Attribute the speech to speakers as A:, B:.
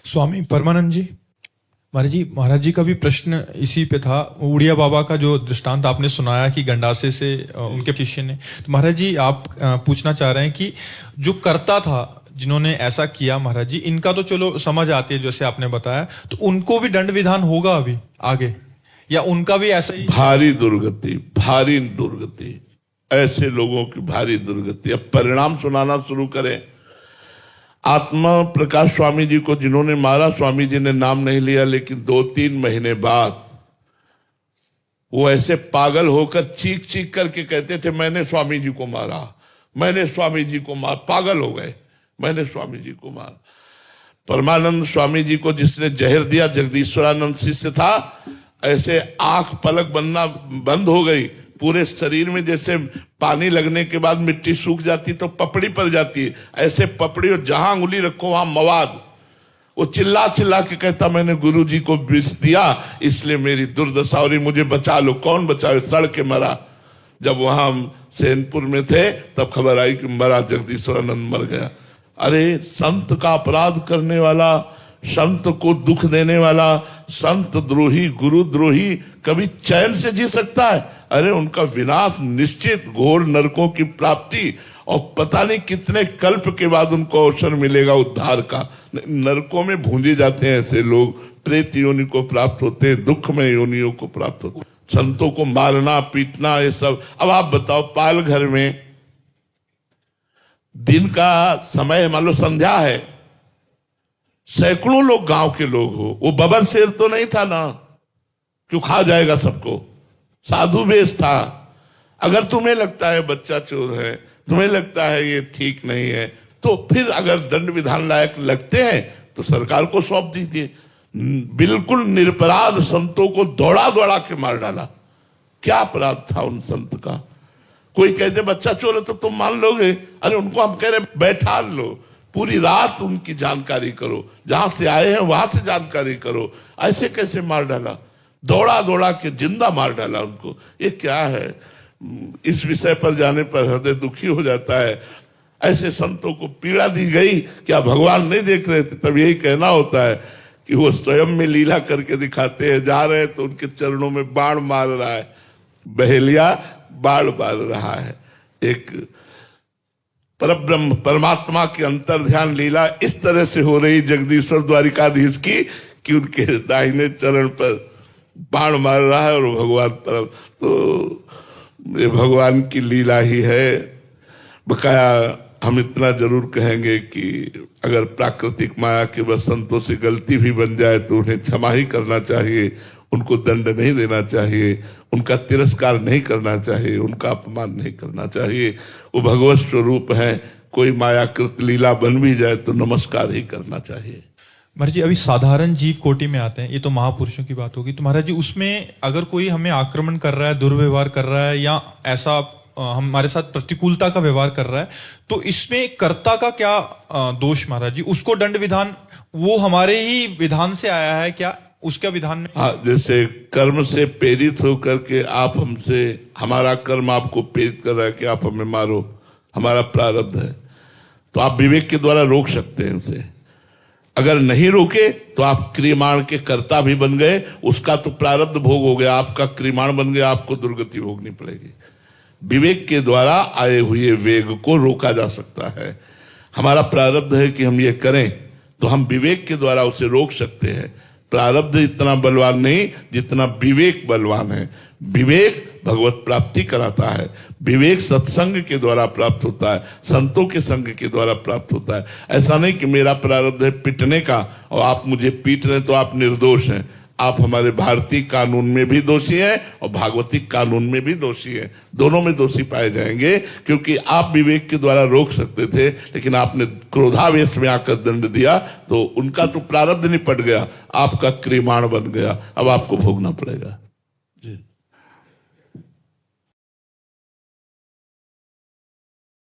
A: स्वामी परमानंद जी, महाराज जी का भी प्रश्न इसी पे था। उड़िया बाबा का जो दृष्टांत आपने सुनाया कि गंडासे से उनके शिष्य ने, तो महाराज जी आप पूछना चाह रहे हैं कि जो करता था जिन्होंने ऐसा किया, महाराज जी इनका तो चलो समझ आती है जैसे आपने बताया, तो उनको भी दंड विधान होगा अभी आगे, या उनका भी ऐसा ही?
B: भारी दुर्गति, ऐसे लोगों की भारी दुर्गति। अब परिणाम सुनाना शुरू करें। आत्मा प्रकाश स्वामी जी को जिन्होंने मारा, स्वामी जी ने नाम नहीं लिया, लेकिन 2-3 महीने बाद वो ऐसे पागल होकर चीख चीख करके कहते थे मैंने स्वामी जी को मारा, मैंने स्वामी जी को मारा। पागल हो गए, मैंने स्वामी जी को मारा। परमानंद स्वामी जी को जिसने जहर दिया, जगदीश्वरानंद शिष्य था, ऐसे आंख पलक बनना बंद हो गई। पूरे शरीर में जैसे पानी लगने के बाद मिट्टी सूख जाती तो पपड़ी पड़ जाती है, ऐसे पपड़ी, और जहां उंगली रखो वहां मवाद। वो चिल्ला चिल्ला के कहता मैंने गुरु जी को विष दिया, इसलिए मेरी दुर्दशा हो रही, मुझे बचा लो। कौन बचाए? सड़ के मरा। जब वहां सैनपुर में थे तब खबर आई कि मरा, जगदीश्वरानंद मर गया। अरे संत का अपराध करने वाला, संत को दुख देने वाला, संत द्रोही, गुरु द्रोही कभी चैन से जी सकता है? अरे उनका विनाश निश्चित, घोर नरकों की प्राप्ति, और पता नहीं कितने कल्प के बाद उनको अवसर मिलेगा उद्धार का। नरकों में भूंजे जाते हैं ऐसे लोग, प्रेत योनि को प्राप्त होते हैं, दुखमय योनियों को प्राप्त होते हैं। संतों को मारना पीटना ये सब। अब आप बताओ, पाल घर में दिन का समय, मान लो संध्या है, सैकड़ों लोग गांव के लोग हो, वो बबर शेर तो नहीं था ना, क्यों खा जाएगा सबको। साधु वेश था। अगर तुम्हें लगता है बच्चा चोर है, तुम्हें लगता है ये ठीक नहीं है, तो फिर अगर दंड विधान लायक लगते हैं तो सरकार को सौंप दीजिए। बिल्कुल निरपराध संतों को दौड़ा दौड़ा के मार डाला। क्या अपराध था उन संत का? कोई कहते बच्चा चोर है तो तुम मान लोगे? अरे उनको हम कह रहे बैठा लो, पूरी रात उनकी जानकारी करो, जहां से आए हैं वहां से जानकारी करो। ऐसे कैसे मार डाला? दौड़ा दौड़ा के जिंदा मार डाला उनको। ये क्या है? इस विषय पर जाने पर हृदय दुखी हो जाता है। ऐसे संतों को पीड़ा दी गई, क्या भगवान नहीं देख रहे थे? तब यही कहना होता है कि वो स्वयं में लीला करके दिखाते हैं। जा रहे हैं तो उनके चरणों में बाण मार रहा है, बहेलिया बाण मार रहा है। एक परब्रह्म परमात्मा की अंतर ध्यान लीला इस तरह से हो रही जगदीश्वर द्वारिकाधीश की कि उनके दाहिने चरण पर बाण मार रहा है, और भगवान पर। तो ये भगवान की लीला ही है। बकाया हम इतना जरूर कहेंगे कि अगर प्राकृतिक माया के बस संतों से गलती भी बन जाए तो उन्हें क्षमा ही करना चाहिए, उनको दंड नहीं देना चाहिए, उनका तिरस्कार नहीं करना चाहिए, उनका अपमान नहीं करना चाहिए। वो भगवत स्वरूप है। कोई मायाकृत लीला बन भी जाए तो नमस्कार ही करना चाहिए।
A: महाराज जी अभी साधारण जीव कोटि में आते हैं, ये तो महापुरुषों की बात होगी। तो महाराज जी उसमें अगर कोई हमें आक्रमण कर रहा है, दुर्व्यवहार कर रहा है, या ऐसा हमारे साथ प्रतिकूलता का व्यवहार कर रहा है, तो इसमें कर्ता का क्या दोष महाराज जी? उसको दंड विधान वो हमारे ही विधान से आया है क्या? उसका विधान में
B: हाँ, जैसे कर्म से प्रेरित होकर के आप हमसे, हमारा कर्म आपको प्रेरित कर रहा है कि आप हमें मारो, हमारा प्रारब्ध है, तो आप विवेक के द्वारा रोक सकते हैं उसे। अगर नहीं रोके तो आप क्रियमाण के कर्ता भी बन गए, उसका तो प्रारब्ध भोग हो गया, आपका क्रियमाण बन गया, आपको दुर्गति भोगनी पड़ेगी। विवेक के द्वारा आए हुए वेग को रोका जा सकता है। हमारा प्रारब्ध है कि हम ये करें, तो हम विवेक के द्वारा उसे रोक सकते हैं। प्रारब्ध इतना बलवान नहीं जितना विवेक बलवान है। विवेक भगवत प्राप्ति कराता है, विवेक सत्संग के द्वारा प्राप्त होता है, संतों के संग के द्वारा प्राप्त होता है। ऐसा नहीं कि मेरा प्रारब्ध है पिटने का और आप मुझे पीट रहे तो आप निर्दोष हैं। आप हमारे भारतीय कानून में भी दोषी हैं और भागवतिक कानून में भी दोषी हैं। दोनों में दोषी पाए जाएंगे, क्योंकि आप विवेक के द्वारा रोक सकते थे, लेकिन आपने क्रोधावेश में आकर दंड दिया, तो उनका तो प्रारब्ध निपट गया, आपका क्रियमाण बन गया, अब आपको भोगना पड़ेगा।